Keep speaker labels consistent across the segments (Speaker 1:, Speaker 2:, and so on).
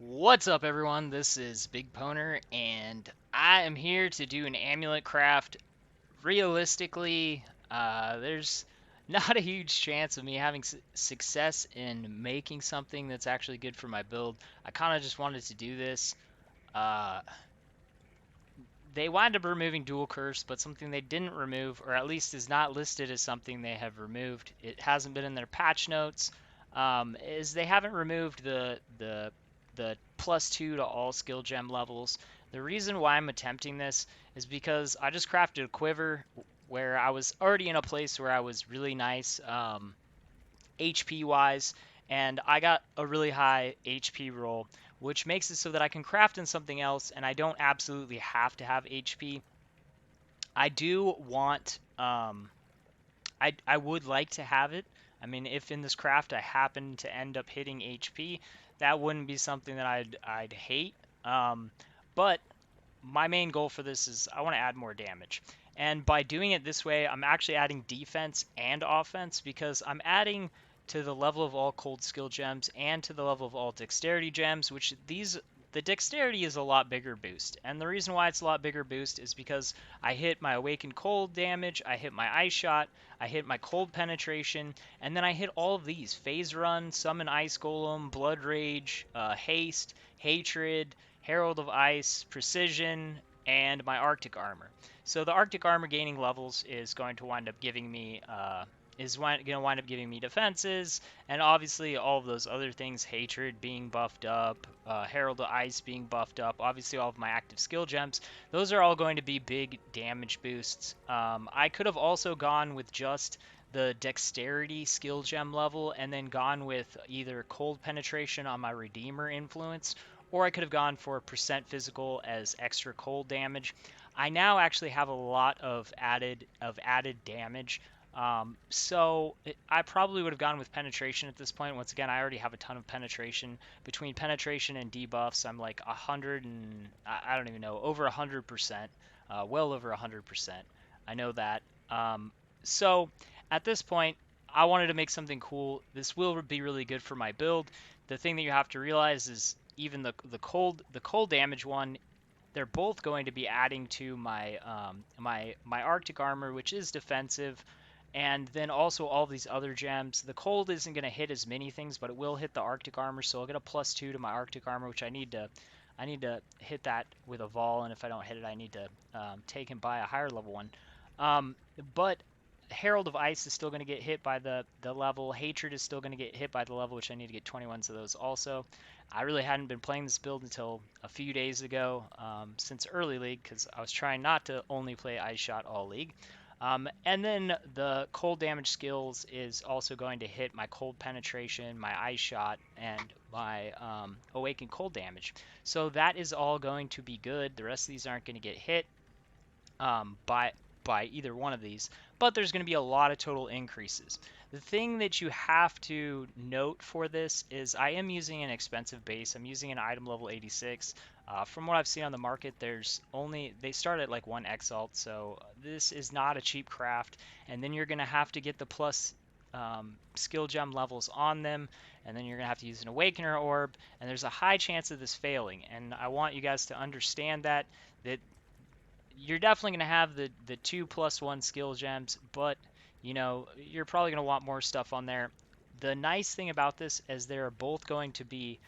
Speaker 1: What's up, everyone? This is BigPowner, and I am here to do an amulet craft. Realistically, there's not a huge chance of me having success in making something that's actually good for my build. I kind of just wanted to do this. Uh, they wind up removing dual curse, but something they didn't remove, or at least is not listed as something they have removed. It hasn't been in their patch notes. Is they haven't removed the +2 to all skill gem levels. The reason why I'm attempting this is because I just crafted a quiver where I was already in a place where I was really nice HP wise, and I got a really high HP roll, which makes it so that I can craft in something else and I don't absolutely have to have HP. I do want I would like to have it. I mean, if in this craft I happen to end up hitting HP, that wouldn't be something that I'd hate. But my main goal for this is I want to add more damage. And by doing it this way, I'm actually adding defense and offense because I'm adding to the level of all cold skill gems and to the level of all dexterity gems, which the dexterity is a lot bigger boost. And the reason why it's a lot bigger boost is because I hit my awakened cold damage, I hit my ice shot, I hit my cold penetration, and then I hit all of these: phase run, summon ice golem, blood rage, haste, hatred, Herald of Ice, Precision, and my Arctic Armor. So the Arctic Armor gaining levels is going to wind up giving me going to wind up giving me defenses, and obviously all of those other things: Hatred being buffed up, Herald of Ice being buffed up, obviously all of my active skill gems. Those are all going to be big damage boosts. I could have also gone with just the dexterity skill gem level and then gone with either cold penetration on my redeemer influence, or I could have gone for percent physical as extra cold damage. I now actually have a lot of added damage. I probably would have gone with penetration at this point. Once again, I already have a ton of penetration. Between penetration and debuffs, I'm like 100 and I don't even know, over 100%, well over 100%. I know that. So at this point, I wanted to make something cool. This will be really good for my build. The thing that you have to realize is even the cold damage one, they're both going to be adding to my Arctic armor, which is defensive, and then also all these other gems. The cold isn't going to hit as many things, but it will hit the Arctic armor, so I'll get a +2 to my Arctic armor, which I need to hit that with a Vol, and if I don't hit it, I need to take and buy a higher level one. Um, but Herald of Ice is still going to get hit by the level. Hatred is still going to get hit by the level, which I need to get 21s of those also. I really hadn't been playing this build until a few days ago, since early league, because I was trying not to only play Ice Shot all league. And then the cold damage skills is also going to hit my cold penetration, my ice shot, and my awakened cold damage. So that is all going to be good. The rest of these aren't going to get hit by either one of these, but there's going to be a lot of total increases. The thing that you have to note for this is I am using an expensive base. I'm using an item level 86. From what I've seen on the market, they start at like 1 exalt, so this is not a cheap craft. And then you're going to have to get the plus skill gem levels on them, and then you're going to have to use an awakener orb, and there's a high chance of this failing. And I want you guys to understand that you're definitely going to have the 2+1 skill gems, but you're probably going to want more stuff on there. The nice thing about this is they're both going to be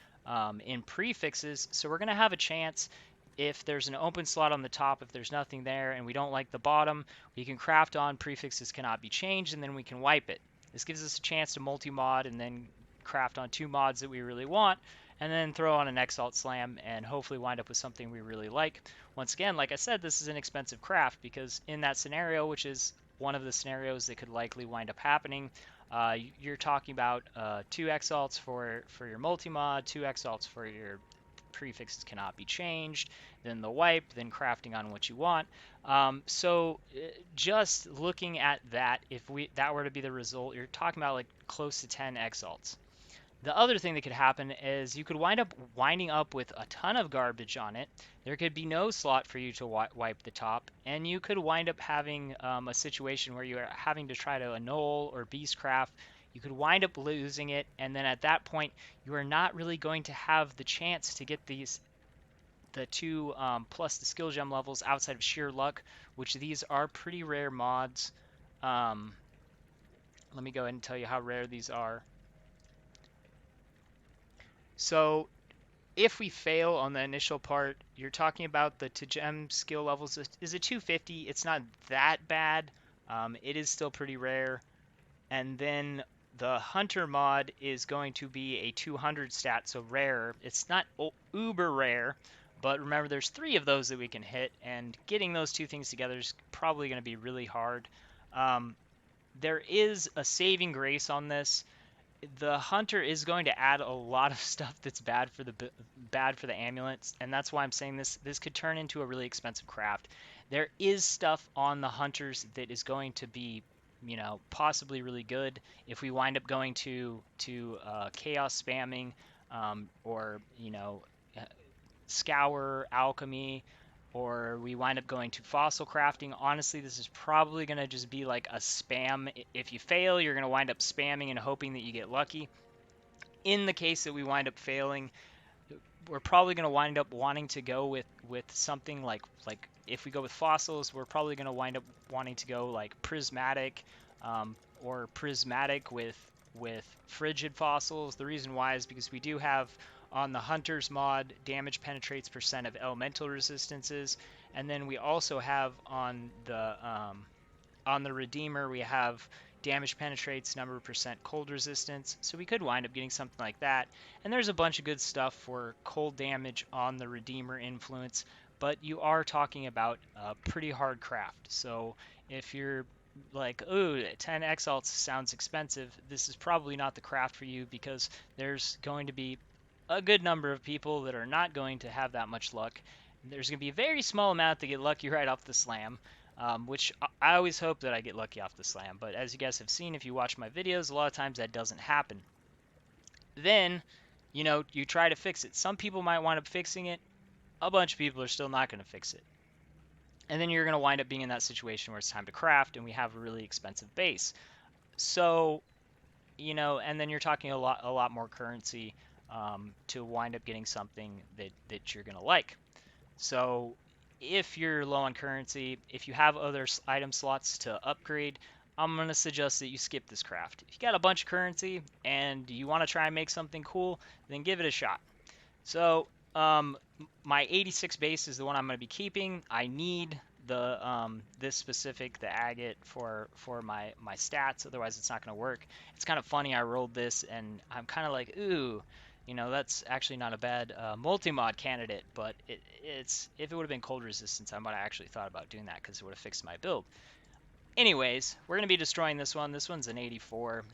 Speaker 1: in prefixes, so we're going to have a chance. If there's an open slot on the top, if there's nothing there and we don't like the bottom, we can craft on prefixes cannot be changed, and then we can wipe it. This gives us a chance to multi-mod and then craft on 2 mods that we really want, and then throw on an Exalt Slam and hopefully wind up with something we really like. Once again, like I said, this is an expensive craft because in that scenario, which is one of the scenarios that could likely wind up happening, you're talking about 2 Exalts for your multi-mod, 2 Exalts for your prefixes cannot be changed, then the wipe, then crafting on what you want. Just looking at that, if that were to be the result, you're talking about like close to 10 Exalts. The other thing that could happen is you could winding up with a ton of garbage on it. There could be no slot for you to wipe the top, and you could wind up having a situation where you're having to try to annul or beastcraft You could wind up losing it, and then at that point, you are not really going to have the chance to get the two plus the skill gem levels outside of sheer luck, which these are pretty rare mods. Um, Let me go ahead and tell you how rare these are. So if we fail on the initial part, you're talking about the to gem skill levels is a 250. It's not that bad. It is still pretty rare. And then the hunter mod is going to be a 200 stat, so rare. It's not uber rare, but remember there's 3 of those that we can hit, and getting those two things together is probably going to be really hard. There is a saving grace on this. The hunter is going to add a lot of stuff that's bad for the amulets, and that's why I'm saying this could turn into a really expensive craft. There is stuff on the hunters that is going to be, you know, possibly really good if we wind up going to chaos spamming, or you know, scour alchemy, or we wind up going to fossil crafting. Honestly, this is probably going to just be like a spam. If you fail, you're going to wind up spamming and hoping that you get lucky. In the case that we wind up failing, we're probably going to wind up wanting to go with something like if we go with fossils, we're probably going to wind up wanting to go like prismatic, or prismatic with frigid fossils. The reason why is because we do have on the hunters mod damage penetrates percent of elemental resistances, and then we also have on the Redeemer, we have damage penetrates number of percent cold resistance, so we could wind up getting something like that. And there's a bunch of good stuff for cold damage on the Redeemer influence, but you are talking about a pretty hard craft. So if you're like, ooh, 10 exalts sounds expensive, this is probably not the craft for you, because there's going to be a good number of people that are not going to have that much luck. There's going to be a very small amount that get lucky right off the slam. Which I always hope that I get lucky off the slam, but as you guys have seen if you watch my videos, a lot of times that doesn't happen. Then, you know, you try to fix it. Some people might wind up fixing it, a bunch of people are still not going to fix it. And then you're going to wind up being in that situation where it's time to craft and we have a really expensive base. So, you know, and then you're talking a lot more currency to wind up getting something that you're going to like. So if you're low on currency, if you have other item slots to upgrade, I'm going to suggest that you skip this craft. If you got a bunch of currency and you want to try and make something cool, then give it a shot. So my 86 base is the one I'm going to be keeping. I need this specific, the agate, for my stats, otherwise it's not going to work. It's kind of funny, I rolled this and I'm kind of like, ooh, you know, that's actually not a bad multi-mod candidate, but it's if it would have been cold resistance, I might have actually thought about doing that because it would have fixed my build. Anyways, we're going to be destroying this one. This one's an 84.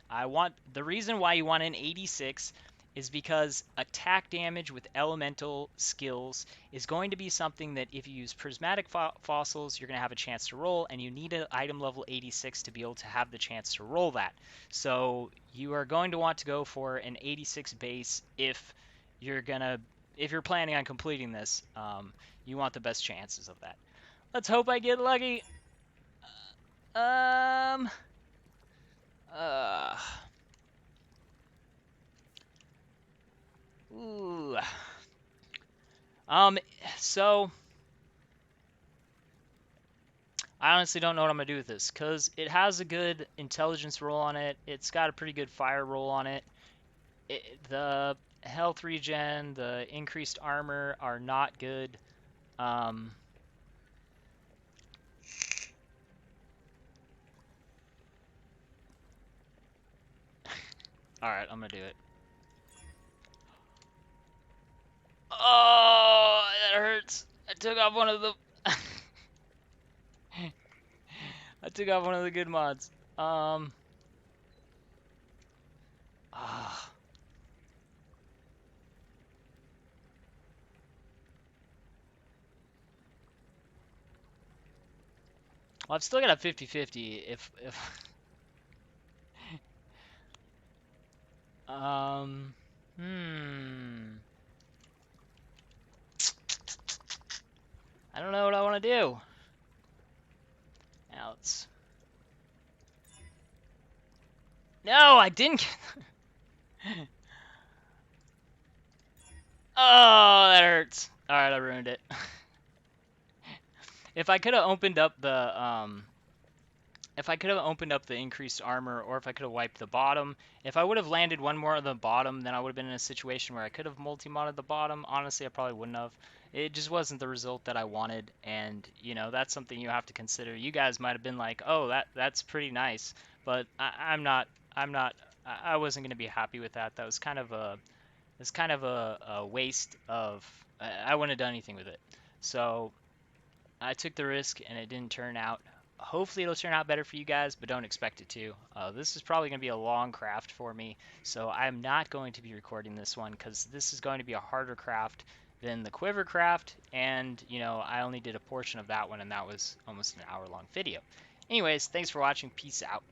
Speaker 1: The reason why you want an 86 is because attack damage with elemental skills is going to be something that if you use prismatic fossils, you're going to have a chance to roll, and you need an item level 86 to be able to have the chance to roll that. So you are going to want to go for an 86 base if you're planning on completing this. You want the best chances of that. Let's hope I get lucky. Um. Uh. Ooh. So I honestly don't know what I'm gonna do with this because it has a good intelligence roll on it. It's got a pretty good fire roll on it. The health regen, the increased armor are not good. Um. All right, I'm gonna do it. Oh, that hurts. I took off one of the. I took off one of the good mods. Ah. Well, I've still got a 50-50 if hmm. I don't know what I want to do. Now let's. No, I didn't get... Oh, that hurts. Alright, I ruined it. If I could have opened up the, if I could have opened up the increased armor, or if I could have wiped the bottom, if I would have landed one more on the bottom, then I would have been in a situation where I could have multi-modded the bottom. Honestly, I probably wouldn't have. It just wasn't the result that I wanted, and that's something you have to consider. You guys might have been like, "Oh, that's pretty nice," but I'm not. I'm not. I wasn't going to be happy with that. That was kind of a. It's kind of a waste of. I wouldn't have done anything with it. So I took the risk and it didn't turn out. Hopefully it'll turn out better for you guys, but don't expect it to. This is probably going to be a long craft for me, so I'm not going to be recording this one because this is going to be a harder craft than the quiver craft, and I only did a portion of that one, and that was almost an hour-long video. Anyways, thanks for watching. Peace out.